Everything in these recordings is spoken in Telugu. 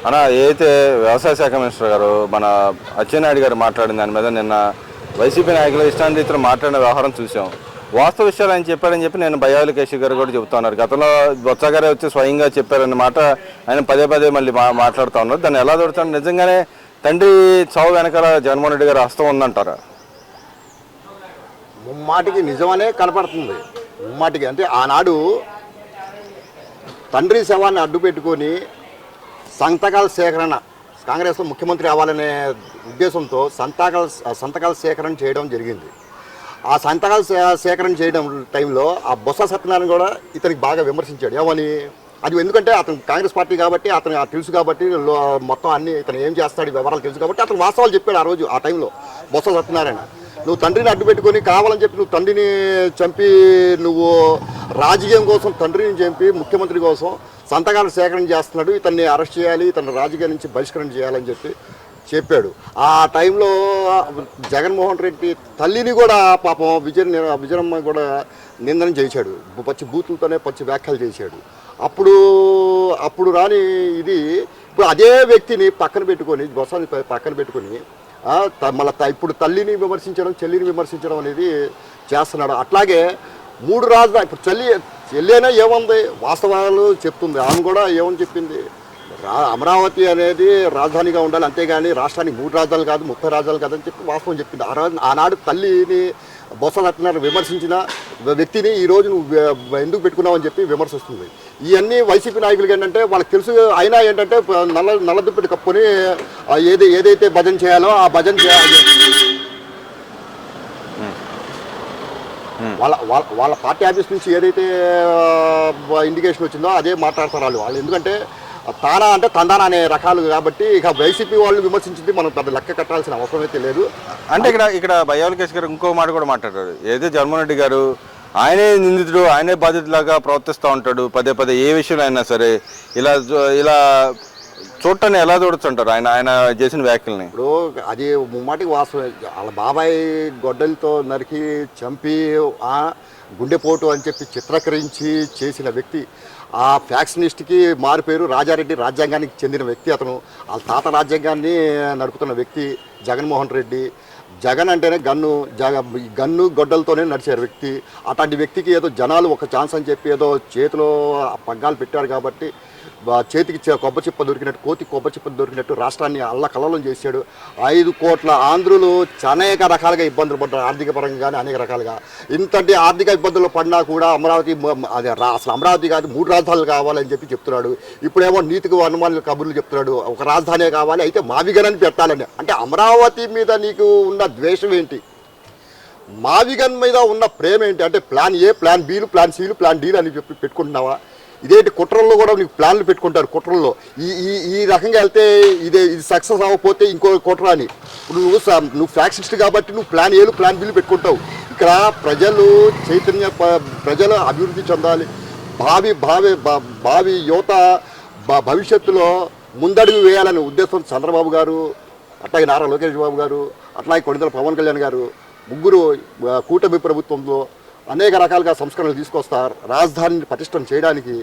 అన్న ఏదైతే వ్యవసాయ శాఖ మినిస్టర్ గారు మన అచ్చెన్నాయుడు గారు మాట్లాడిన దాని మీద నిన్న వైసీపీ నాయకులు ఇష్టాంతరీతిలో మాట్లాడిన వ్యవహారం చూసాం. వాస్తవ విషయాలు ఆయన చెప్పారని చెప్పి నేను బయ్యావలి కేశవ్ గారు కూడా చెబుతున్నారు. గతంలో బొత్స గారే వచ్చి స్వయంగా చెప్పారన్నమాట ఆయన పదే పదే మళ్ళీ మాట్లాడుతూ ఉన్నారు. దాన్ని ఎలా దొరుకుతాడు? నిజంగానే తండ్రి చావు వెనకాల జగన్మోహన్ రెడ్డి గారు హస్తం ఉందంటారా? ముమ్మాటికి నిజమనే కనపడుతుంది. ముమ్మాటికి అంటే ఆనాడు తండ్రి శవాన్ని అడ్డు పెట్టుకొని సంతకాల సేకరణ, కాంగ్రెస్లో ముఖ్యమంత్రి అవ్వాలనే ఉద్దేశంతో సంతకాల సేకరణ చేయడం జరిగింది. ఆ సంతకాల సేకరణ చేయడం టైంలో ఆ బొత్స సత్యనారాయణ కూడా ఇతనికి బాగా విమర్శించాడు. ఏమని? అది ఎందుకంటే అతను కాంగ్రెస్ పార్టీ కాబట్టి అతను తెలుసు కాబట్టి మొత్తం అన్ని ఇతను ఏం చేస్తాడు వివరాలు తెలుసు కాబట్టి అతను వాస్తవాలు చెప్పాడు ఆ రోజు ఆ టైంలో బొత్స సత్యనారాయణ. నువ్వు తండ్రిని అడ్డు పెట్టుకొని కావాలని చెప్పి నువ్వు తండ్రిని చంపి నువ్వు రాజకీయం కోసం తండ్రిని చంపి ముఖ్యమంత్రి కోసం సంతకాలు సేకరణ చేస్తున్నాడు, ఇతన్ని అరెస్ట్ చేయాలి, ఇతను రాజకీయం నుంచి బహిష్కరణ చేయాలని చెప్పి చెప్పాడు. ఆ టైంలో జగన్మోహన్ రెడ్డి తల్లిని కూడా పాపం విజయమ్మ కూడా నిందన చేశాడు, పచ్చి బూతులతోనే పచ్చి వ్యాఖ్యలు చేశాడు. అప్పుడు రాని ఇది ఇప్పుడు అదే వ్యక్తిని పక్కన పెట్టుకొని బొత్సాన్ని పక్కన పెట్టుకొని మళ్ళీ ఇప్పుడు తల్లిని విమర్శించడం చెల్లిని విమర్శించడం అనేది చేస్తున్నాడు. అట్లాగే మూడు రాజధాని ఇప్పుడు చెల్లినా ఏముంది వాస్తవాలు చెప్తుంది. ఆమె కూడా ఏమని చెప్పింది, అమరావతి అనేది రాజధానిగా ఉండాలి, అంతేగాని రాష్ట్రానికి 3 రాజధానులు కాదు 30 రాజధానులు కాదని చెప్పి వాస్తవం చెప్పింది. ఆనాడు తల్లిని బొత్స సత్యనారాయణ విమర్శించిన వ్యక్తిని ఈరోజు నువ్వు ఎందుకు పెట్టుకున్నావు అని చెప్పి విమర్శిస్తుంది. ఇవన్నీ వైసీపీ నాయకులకి ఏంటంటే వాళ్ళకి తెలుసు, అయినా ఏంటంటే నల్ల దుప్పటి కప్పుకొని ఏదైతే భజన చేయాలో ఆ భజన చేయాలి. వాళ్ళ పార్టీ ఆఫీస్ నుంచి ఏదైతే ఇండికేషన్ వచ్చిందో అదే మాట్లాడతారు వాళ్ళు. ఎందుకంటే తానా అంటే తందానా అనే రకాలు కాబట్టి ఇక వైసీపీ వాళ్ళు విమర్శించింది మనం పెద్ద లెక్క కట్టాల్సిన అవసరం అయితే లేదు. అంటే ఇక్కడ బయ్యావలి కేశవ్ గారు ఇంకో మాట కూడా మాట్లాడారు. ఏదైతే జగన్మోహన్ రెడ్డి గారు ఆయనే నిందితుడు, ఆయనే బాధితులాగా ప్రవర్తిస్తూ ఉంటాడు పదే పదే ఏ విషయంలో అయినా సరే. ఇలా చూడటాన్ని ఎలా చూడొచ్చుంటారు ఆయన చేసిన వ్యాఖ్యల్ని? ఇప్పుడు అది ముమ్మాటికి వాస్తవం. వాళ్ళ బాబాయ్ గొడ్డలతో నరికి చంపి గుండెపోటు అని చెప్పి చిత్రీకరించి చేసిన వ్యక్తి. ఆ ఫ్యాక్షనిస్ట్కి మారు పేరు రాజారెడ్డి, రాజ్యాంగానికి చెందిన వ్యక్తి అతను. వాళ్ళ తాత రాజ్యాంగాన్ని నడుపుతున్న వ్యక్తి జగన్మోహన్ రెడ్డి. జగన్ అంటేనే గన్ను గొడ్డలతోనే నడిచారు వ్యక్తి. అట్లాంటి వ్యక్తికి ఏదో జనాలు ఒక ఛాన్స్ అని చెప్పి ఏదో చేతిలో పగ్గాలు పెట్టారు కాబట్టి చేతికి కొబ్బరి చిప్ప దొరికినట్టు, కోతి కొబ్బరి చిప్ప దొరికినట్టు రాష్ట్రాన్ని అల్లకల్లోలం చేశాడు. 5 కోట్ల ఆంధ్రులు అనేక రకాలుగా ఇబ్బందులు పడ్డారు, ఆర్థిక పరంగా కానీ అనేక రకాలుగా. ఇంతటి ఆర్థిక ఇబ్బందులు పడినా కూడా అసలు అమరావతి కాదు 3 రాజధానులు కావాలని చెప్పి చెప్తున్నాడు. ఇప్పుడేమో నీతికి అనుమానాలు కబుర్లు చెప్తున్నాడు, ఒక రాజధానే కావాలి అయితే మావిగనని పెట్టాలని. అంటే అమరావతి మీద నీకు ఉన్న ద్వేషం ఏంటి? మావిగన్ మీద ఉన్న ప్రేమ ఏంటి? అంటే ప్లాన్ ఏ, ప్లాన్ బీలు, ప్లాన్ సీలు, ప్లాన్ డీలు అని చెప్పి పెట్టుకుంటున్నావా? ఇదేంటి కుట్రల్లో కూడా నీకు ప్లాన్లు పెట్టుకుంటారు. కుట్రల్లో ఈ రకంగా వెళ్తే ఇది సక్సెస్ అవ్వకపోతే ఇంకో కుట్ర అని. ఇప్పుడు నువ్వు ఫ్యాక్షనిస్ట్ కాబట్టి నువ్వు ప్లాన్ ఏలు ప్లాన్ బీలు పెట్టుకుంటావు. ఇక్కడ ప్రజలు అభివృద్ధి చెందాలి, భావి యువత భవిష్యత్తులో ముందడుగు వేయాలనే ఉద్దేశం చంద్రబాబు గారు, అట్లాగే నారా లోకేష్ బాబు గారు, అట్లాగే కొణిదెల పవన్ కళ్యాణ్ గారు ముగ్గురు కూటమి ప్రభుత్వంలో అనేక రకాలుగా సంస్కరణలు తీసుకొస్తారు. రాజధానిని పటిష్టం చేయడానికి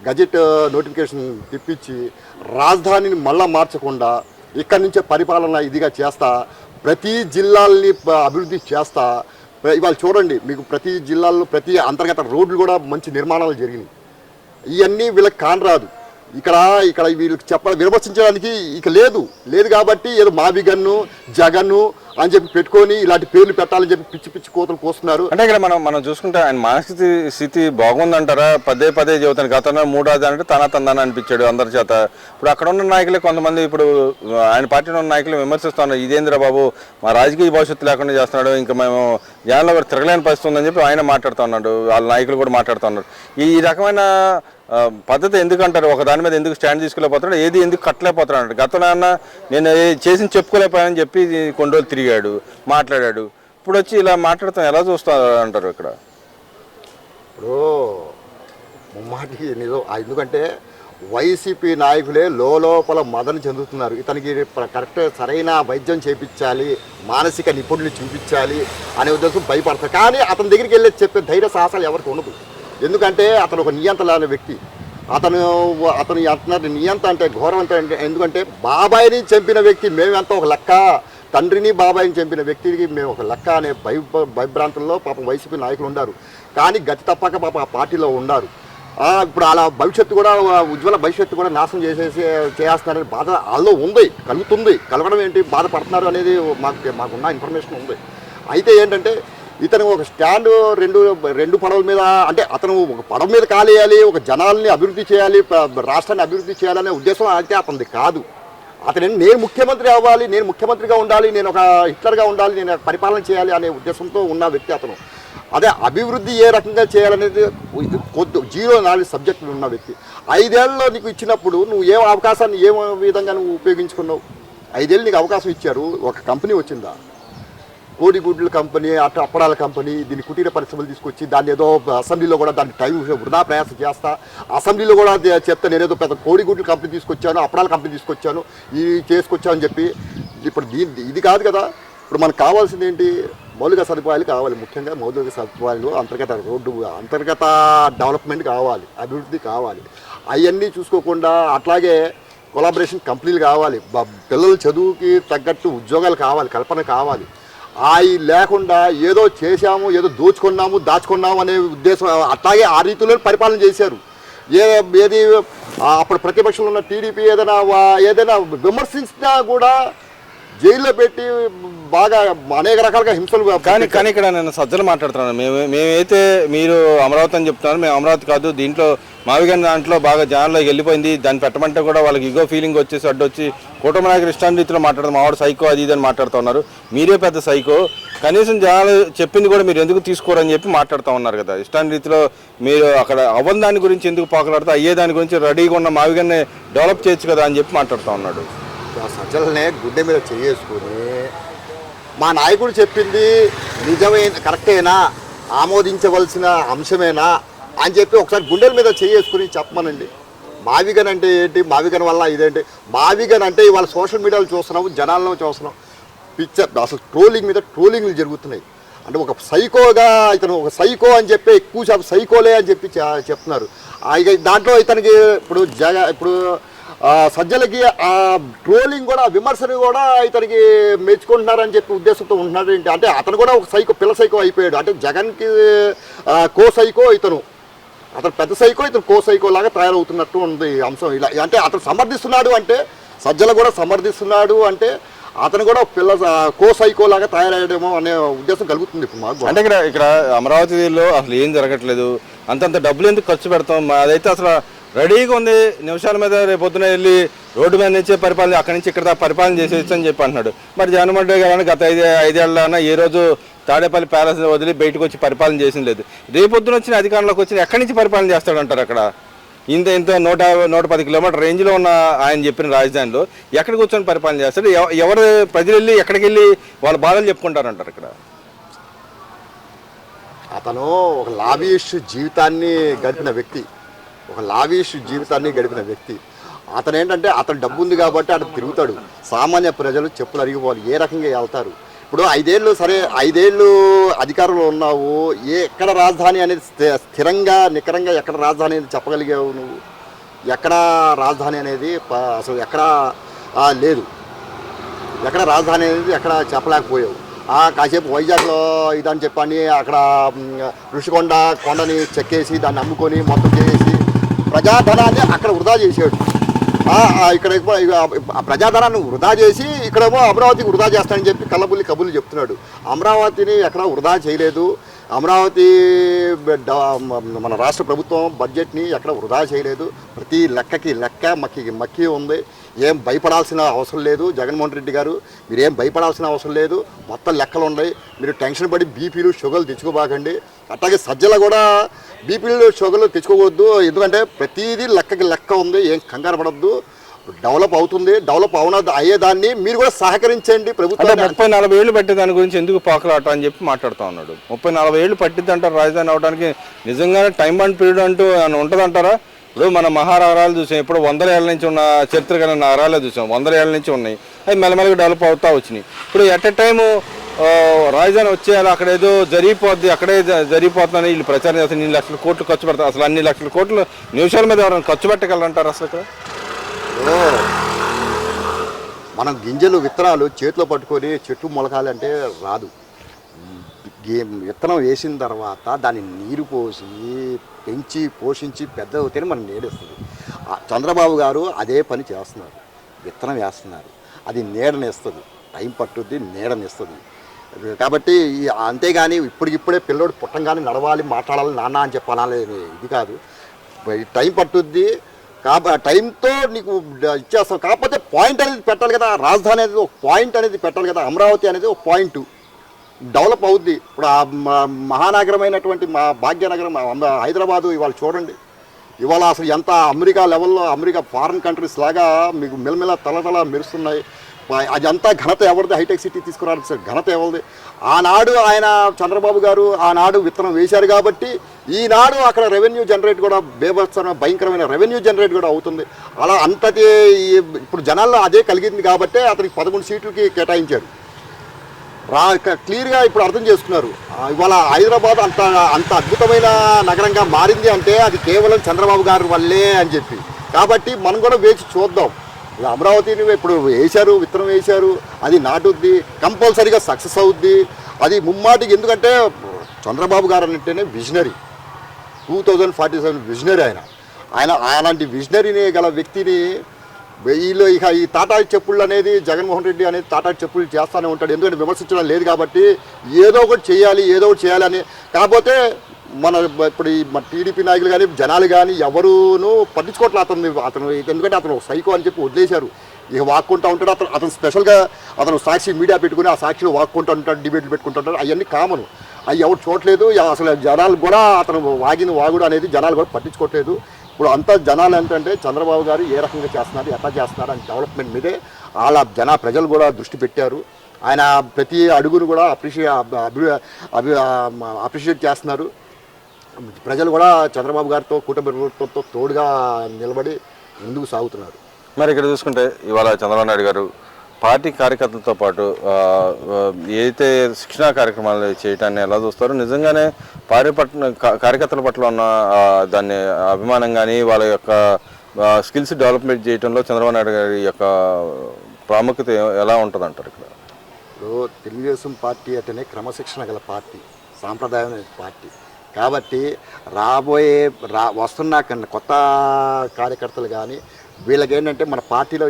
గజెట్ నోటిఫికేషన్ తెప్పించి రాజధానిని మళ్ళా మార్చకుండా ఇక్కడి నుంచే పరిపాలన ఇదిగా చేస్తా, ప్రతి జిల్లాల్ని అభివృద్ధి చేస్తా. ఇవాళ చూడండి, మీకు ప్రతి జిల్లాల్లో ప్రతి అంతర్గత రోడ్లు కూడా మంచి నిర్మాణాలు జరిగినాయి. ఇవన్నీ వీళ్ళకి కానరాదు. ఇక్కడ వీళ్ళకి విమర్శించడానికి ఇక లేదు కాబట్టి ఏదో మావిగన్ను జగన్ను అని చెప్పి పెట్టుకొని ఇలాంటి పేర్లు పెట్టాలని చెప్పి పిచ్చి కోతలు కోస్తున్నారు. అంటే ఇక్కడ మనం చూసుకుంటే ఆయన మానసిక స్థితి బాగుందంటారా? పదే చెబుతాను గతంలో 3 రాజధాని అంటే తందాన అనిపించాడు అందరి చేత. ఇప్పుడు అక్కడ ఉన్న నాయకులే కొంతమంది ఇప్పుడు ఆయన పార్టీలో ఉన్న నాయకులు విమర్శిస్తున్నారు, ఇదేంద్ర బాబు మా రాజకీయ భవిష్యత్తు లేకుండా చేస్తున్నాడు, ఇంకా మేము జనంలో కూడా తిరగలేని పరిస్థితి ఉందని చెప్పి ఆయన మాట్లాడుతూ ఉన్నాడు, వాళ్ళ నాయకులు కూడా మాట్లాడుతున్నారు. ఈ రకమైన పద్ధతి ఎందుకంటారు? ఒక దాని మీద ఎందుకు స్టాండ్ తీసుకోలేకపోతున్నాడు, ఏది ఎందుకు కట్టలేకపోతున్నాడు? గతంలో నేను చేసి చెప్పుకోలేకపోయానని చెప్పి కొన్ని రోజులు తిరిగాడు, మాట్లాడాడు. ఇప్పుడు వచ్చి ఇలా మాట్లాడతాం ఎలా చూస్తారు అంటారు? ఇక్కడ ఇప్పుడు ముమ్మాటికి నిజం. ఎందుకంటే వైసీపీ నాయకులే లోపల మదన చెందుతున్నారు. ఇతనికి కరెక్ట్ సరైన వైద్యం చేయించాలి, మానసిక నిపుణులు చూపించాలి అనే ఉద్దేశం భయపడతారు. కానీ అతని దగ్గరికి వెళ్ళి చెప్పే ధైర్య సాహసాలు ఎవరికి ఉండదు. ఎందుకంటే అతను ఒక నియంత్రణ వ్యక్తి. అతను అతను అంటున్నారు నియంత అంటే ఘోరం అంటే ఎందుకంటే బాబాయిని చంపిన వ్యక్తి మేమెంత ఒక లెక్క, తండ్రిని బాబాయిని చంపిన వ్యక్తికి మేము ఒక లెక్క అనే భయభ్రాంతుల్లో పాపం వైసీపీ నాయకులు ఉన్నారు. కానీ గతి తప్పక పాపం ఆ పార్టీలో ఉన్నారు. ఇప్పుడు అలా భవిష్యత్తు కూడా ఉజ్వల భవిష్యత్తు కూడా నాశనం చేస్తున్నారనే బాధ వాళ్ళలో ఉంది, కలగడం ఏంటి బాధపడుతున్నారు అనేది మాకున్న ఇన్ఫర్మేషన్ ఉంది. అయితే ఏంటంటే ఇతను ఒక స్టాండ్ రెండు పడవల మీద అంటే అతను ఒక పడవ మీద కాలేయాలి, ఒక జనాల్ని అభివృద్ధి చేయాలి, రాష్ట్రాన్ని అభివృద్ధి చేయాలనే ఉద్దేశం అయితే అతనిది కాదు. అతను నేను ముఖ్యమంత్రి అవ్వాలి, నేను ముఖ్యమంత్రిగా ఉండాలి, నేను ఒక హిట్లర్గా ఉండాలి, నేను పరిపాలన చేయాలి అనే ఉద్దేశంతో ఉన్న వ్యక్తి అతను. అదే అభివృద్ధి ఏ రకంగా చేయాలనేది జీరో నాలెడ్జ్ సబ్జెక్టులు ఉన్న వ్యక్తి. 5 ఏళ్ళలో నీకు ఇచ్చినప్పుడు నువ్వు ఏ అవకాశాన్ని ఏ విధంగా నువ్వు ఉపయోగించుకున్నావు? 5 ఏళ్ళు నీకు అవకాశం ఇచ్చారు, ఒక కంపెనీ వచ్చిందా? కోడిగుడ్ల కంపెనీ, అప్పడాల కంపెనీ, దీన్ని కుటీర పరిశ్రమలు తీసుకొచ్చి దాన్ని ఏదో అసెంబ్లీలో కూడా దాన్ని టైం వృధా ప్రయాసం చేస్తా, అసెంబ్లీలో కూడా చెప్తా నేనేదో పెద్ద కోడిగుడ్ల కంపెనీ తీసుకొచ్చాను, అప్పడాల కంపెనీ తీసుకొచ్చాను, ఇది చేసుకొచ్చాను అని చెప్పి. ఇప్పుడు ఇది కాదు కదా. ఇప్పుడు మనకు కావాల్సింది ఏంటి? మౌలిక సదుపాయాలు కావాలి. ముఖ్యంగా మౌలిక సదుపాయాలు, అంతర్గత డెవలప్మెంట్ కావాలి, అభివృద్ధి కావాలి. అవన్నీ చూసుకోకుండా అట్లాగే కొలాబరేషన్ కంపెనీలు కావాలి, పిల్లల చదువుకి తగ్గట్టు ఉద్యోగాలు కావాలి, కల్పన కావాలి. అవి లేకుండా ఏదో చేశాము, ఏదో దాచుకున్నాము అనే ఉద్దేశం అట్లాగే ఆ రీతిలో పరిపాలన చేశారు. ఏది అప్పుడు ప్రతిపక్షంలో ఉన్న టీడీపీ ఏదైనా విమర్శించినా కూడా జైల్లో పెట్టి బాగా అనేక రకాలుగా హింసలు. కానీ ఇక్కడ నేను సజ్జలు మాట్లాడుతున్నాను. మేమైతే మీరు అమరావతి అని చెప్తున్నారు, మేము అమరావతి కాదు, దీంట్లో మావిగాని దాంట్లో బాగా జనాల్లోకి వెళ్ళిపోయింది, దాన్ని పెట్టమంటే కూడా వాళ్ళకి ఇగో ఫీలింగ్ వచ్చేసి అడ్డొచ్చి కూటమి నాయకులు ఇష్టాన్ని రీతిలో మాట్లాడదు, మావాడు సైకో అది ఇది అని మాట్లాడుతున్నారు. మీరే పెద్ద సైకో, కనీసం జనాలు చెప్పింది కూడా మీరు ఎందుకు తీసుకోరని చెప్పి మాట్లాడుతూ ఉన్నారు కదా. ఇష్టాన్ని రీతిలో మీరు అక్కడ అవ్వని దాని గురించి ఎందుకు పాకులాడుతూ అయ్యే దాని గురించి రెడీగా ఉన్న మావిగాన్ని డెవలప్ చేయొచ్చు కదా అని చెప్పి మాట్లాడుతూ ఉన్నాడు. సజ్జలనే గుడ్డె మీద చేసుకుని మా నాయకుడు చెప్పింది నిజమైన కరెక్టేనా, ఆమోదించవలసిన అంశమేనా అని చెప్పి ఒకసారి గుండెల మీద చేసుకుని చెప్పమనండి. మావిగన్ అంటే ఏంటి, మావిగన్ వల్ల ఇదేంటి? మావిగన్ అంటే ఇవాళ సోషల్ మీడియాలో చూస్తున్నాము, జనాలను చూస్తున్నాం, అసలు ట్రోలింగ్ మీద ట్రోలింగ్లు జరుగుతున్నాయి. అంటే ఒక సైకోగా ఇతను ఒక సైకో అని చెప్పి ఎక్కువ శాతం సైకోలే అని చెప్పి చెప్తున్నారు. దాంట్లో ఇతనికి ఇప్పుడు సజ్జలకి ఆ ట్రోలింగ్ కూడా, విమర్శను కూడా ఇతనికి మెచ్చుకుంటున్నారని చెప్పి ఉద్దేశంతో ఉంటున్నాడు ఏంటి అంటే అతను కూడా ఒక సైకో, పిల్ల సైకో అయిపోయాడు. అంటే జగన్కి కో సైకో ఇతను, అతను పెద్ద సైకో, ఇతను కో సైకో లాగా తయారవుతున్నట్టు ఉంది అంశం. ఇలా అంటే అతను సమర్థిస్తున్నాడు అంటే, సజ్జల కూడా సమర్థిస్తున్నాడు అంటే అతను కూడా పిల్ల కో సైకో లాగా తయారయ్యడమో అనే ఉద్దేశం కలుగుతుంది ఇప్పుడు మాకు. అంటే ఇక్కడ అమరావతిలో అసలు ఏం జరగట్లేదు, అంతంత డబ్బులు ఎందుకు ఖర్చు పెడతాం, అదైతే అసలు రెడీగా ఉంది, నిమిషాల మీద రేపొద్దున వెళ్ళి రోడ్డు మీద నుంచే పరిపాలన, అక్కడి నుంచి ఇక్కడ పరిపాలన చేసేయచ్చు అని చెప్పి అంటున్నాడు. మరి జగన్మోహన్ రెడ్డి గారు గత 5 ఏళ్ళన్నా ఏ రోజు తాడేపల్లి ప్యాలెస్ వదిలి బయటకు వచ్చి పరిపాలన చేసింది లేదు. రేపొద్దున వచ్చిన అధికారంలోకి వచ్చిన ఎక్కడి నుంచి పరిపాలన చేస్తాడంటారు? అక్కడ ఇంత 110 కిలోమీటర్ రేంజ్లో ఉన్న ఆయన చెప్పిన రాజధానిలో ఎక్కడ కూర్చొని పరిపాలన చేస్తాడు? ఎవరు ప్రజలు వెళ్ళి ఎక్కడికి వెళ్ళి వాళ్ళ బాధలు చెప్పుకుంటారంటారు? ఇక్కడ అతను ఒక లాబీయిస్ట్ జీవితాన్ని గడిపిన వ్యక్తి, అతను ఏంటంటే అతను డబ్బు ఉంది కాబట్టి అతను తిరుగుతాడు. సామాన్య ప్రజలు చెప్పులు అరిగిపోవాలి, ఏ రకంగా వెళ్తారు? ఇప్పుడు 5 ఏళ్ళు సరే, 5 ఏళ్ళు అధికారంలో ఉన్నావు, ఎక్కడ రాజధాని అనేది స్థిరంగా నికరంగా ఎక్కడ రాజధాని అనేది చెప్పగలిగావు నువ్వు? ఎక్కడ రాజధాని అనేది అసలు ఎక్కడ లేదు, ఎక్కడ రాజధాని అనేది ఎక్కడ చెప్పలేకపోయావు. కాసేపు వైజాగ్లో ఇదని చెప్పని అక్కడ ఋషికొండ కొండని చెక్కేసి దాన్ని అమ్ముకొని మొత్తం చేసి ప్రజాధనాన్ని అక్కడ వృధా చేసాడు. ఇక్కడ ప్రజాధనాన్ని వృధా చేసి ఇక్కడేమో అమరావతికి వృధా చేస్తానని చెప్పి కబుర్లు చెప్తున్నాడు. అమరావతిని ఎక్కడ వృధా చేయలేదు. అమరావతి మన రాష్ట్ర ప్రభుత్వం బడ్జెట్ని ఎక్కడ వృధా చేయలేదు. ప్రతి లెక్కకి మక్కి ఉంది. ఏం భయపడాల్సిన అవసరం లేదు. జగన్మోహన్ రెడ్డి గారు మీరేం భయపడాల్సిన అవసరం లేదు. మొత్తం లెక్కలు ఉన్నాయి. మీరు టెన్షన్ పడి బీపీలు షుగర్లు తెచ్చుకోబాకండి. అట్లాగే సజ్జల కూడా బీపీలు షుగర్లు తెచ్చుకోవద్దు. ఎందుకంటే ప్రతిదీ లెక్క ఉంది. ఏం కంగారు పడద్దు. డెవలప్ అవుతుంది. డెవలప్ అయ్యేదాన్ని మీరు కూడా సహకరించండి. ప్రభుత్వం 30-40 ఏళ్ళు పట్టే దాని గురించి ఎందుకు పాకలాట అని చెప్పి మాట్లాడుతూ ఉన్నాడు. 30-40 ఏళ్ళు పట్టిద్ది అంటారు రాజధాని అవడానికి. నిజంగానే టైం అండ్ పీరియడ్ అంటూ ఉంటుంది అంటారా? ఇప్పుడు మన మహానగరాలు చూసాం, ఇప్పుడు 100 ఏళ్ళ నుంచి ఉన్న చరిత్ర కలిగిన నగరాలే చూసాం. 100 ఏళ్ళ నుంచి ఉన్నాయి. అవి మెల్లమెల్లగా డెవలప్ అవుతూ వచ్చినాయి. ఇప్పుడు ఎట్ ఎ టైము రాజధాని వచ్చేయాలి, అక్కడ ఏదో జరిగిపోద్ది, అక్కడే జరిగిపోతుందని వీళ్ళు ప్రచారం చేస్తారు. 2 లక్షల కోట్లు ఖర్చు పెడతారు. అసలు అన్ని లక్షల కోట్లు నిమిషాల మీద ఎవరైనా ఖర్చు పెట్టగలరంటారు అసలు ఇక్కడ? ఓ, మనం గింజలు విత్తనాలు చేతిలో పట్టుకొని చెట్టు మొలకాలంటే రాదు. విత్తనం వేసిన తర్వాత దాన్ని నీరు పోసి పెంచి పోషించి పెద్ద అవుతేనే మనం నీడేస్తుంది. చంద్రబాబు గారు అదే పని చేస్తున్నారు. విత్తనం వేస్తున్నారు, అది నీడనిస్తుంది, టైం పట్టుద్ది, నీడనిస్తుంది. కాబట్టి అంతేగాని ఇప్పటికిప్పుడే పిల్లోడు పుట్టంగానే నడవాలి, మాట్లాడాలి, నాన్న అని చెప్పాలి ఇది కాదు. టైం పట్టుద్ది, టైంతో నీకు ఇచ్చేస్తాం. కాకపోతే పాయింట్ అనేది పెట్టాలి కదా. రాజధాని అనేది ఒక పాయింట్ అనేది పెట్టాలి కదా. అమరావతి అనేది ఒక పాయింట్ డెవలప్ అవుద్ది. ఇప్పుడు ఆ మహానగరమైనటువంటి మా భాగ్యనగరం హైదరాబాదు ఇవాళ చూడండి. ఇవాళ అసలు ఎంత అమెరికా లెవెల్లో, అమెరికా ఫారిన్ కంట్రీస్ లాగా మీకు మిలమిల తలతల మెరుస్తున్నాయి. అదంతా ఘనత ఎవరిది? హైటెక్ సిటీ తీసుకురావాల్సిన ఘనత ఎవరిది? ఆనాడు ఆయన చంద్రబాబు గారు ఆనాడు విత్తనం వేశారు కాబట్టి ఈనాడు అక్కడ రెవెన్యూ జనరేట్ కూడా బేభత్సమైన భయంకరమైన రెవెన్యూ జనరేట్ కూడా అవుతుంది. అలా అంతటి ఇప్పుడు జనాల్లో అదే కలిగింది కాబట్టి అతనికి 11 సీట్లకి కేటాయించారు. క్లియర్గా ఇప్పుడు అర్థం చేసుకున్నారు. ఇవాళ హైదరాబాద్ అంత అంత అద్భుతమైన నగరంగా మారింది అంటే అది కేవలం చంద్రబాబు గారి వల్లే అని చెప్పి. కాబట్టి మనం కూడా వేచి చూద్దాం. అమరావతిని ఇప్పుడు వేశారు, విత్తనం వేశారు, అది నాటుద్ది, కంపల్సరీగా సక్సెస్ అవుద్ది. అది ముమ్మాటికి. ఎందుకంటే చంద్రబాబు గారు అంటేనే విజనరీ. 2047 విజనరీ ఆయన అలాంటి విజనరీని గల వ్యక్తిని వీళ్ళు ఇక ఈ తాటా చెప్పుళ్ళు అనేది జగన్మోహన్ రెడ్డి అనేది తాటా చెప్పులు చేస్తూనే ఉంటాడు. ఎందుకంటే విమర్శించడం లేదు కాబట్టి ఏదో ఒకటి చేయాలి, ఏదో ఒకటి చేయాలని. కాకపోతే మన ఇప్పుడు మన టీడీపీ నాయకులు కానీ జనాలు కానీ ఎవరూనూ పట్టించుకోవట్లేదు అతను. ఎందుకంటే అతను సైకో అని చెప్పి వదిలేశారు. ఇక వాక్కుంటూ ఉంటాడు. అతను స్పెషల్గా అతను సాక్షి మీడియా పెట్టుకుని ఆ సాక్షిలో వాక్కుంటూ ఉంటాడు, డిబేట్లు పెట్టుకుంటుంటాడు. అవన్నీ కామను. అవి ఎవరు చూడట్లేదు. అసలు జనాలు కూడా అతను వాగిన వాగుడు అనేది జనాలు కూడా పట్టించుకోవట్లేదు. ఇప్పుడు అంతా జనాలు ఏంటంటే చంద్రబాబు గారు ఏ రకంగా చేస్తున్నారు, ఎట్లా చేస్తున్నారు అని డెవలప్మెంట్ మీదే వాళ్ళ ప్రజలు కూడా దృష్టి పెట్టారు. ఆయన ప్రతి అడుగును కూడా అప్రిషియేట్ చేస్తున్నారు. ప్రజలు కూడా చంద్రబాబు గారితో కూటమి ప్రభుత్వంతో తోడుగా నిలబడి ముందుకు సాగుతున్నారు. మరి ఇక్కడ చూసుకుంటే ఇవాళ చంద్రబాబు నాయుడు గారు పార్టీ కార్యకర్తలతో పాటు ఏదైతే శిక్షణా కార్యక్రమాలు చేయటాన్ని ఎలా చూస్తారో, నిజంగానే పార్టీ కార్యకర్తల పట్ల ఉన్న దాన్ని అభిమానం కానీ వాళ్ళ యొక్క స్కిల్స్ డెవలప్మెంట్ చేయడంలో చంద్రబాబు నాయుడు గారి యొక్క ప్రాముఖ్యత ఎలా ఉంటుంది అంటారు ఇక్కడ? ఇప్పుడు తెలుగుదేశం పార్టీ అంటేనే క్రమశిక్షణ గల పార్టీ, సాంప్రదాయమైన పార్టీ. కాబట్టి వస్తున్న కొత్త కార్యకర్తలు కానీ వీళ్ళకి ఏంటంటే మన పార్టీలో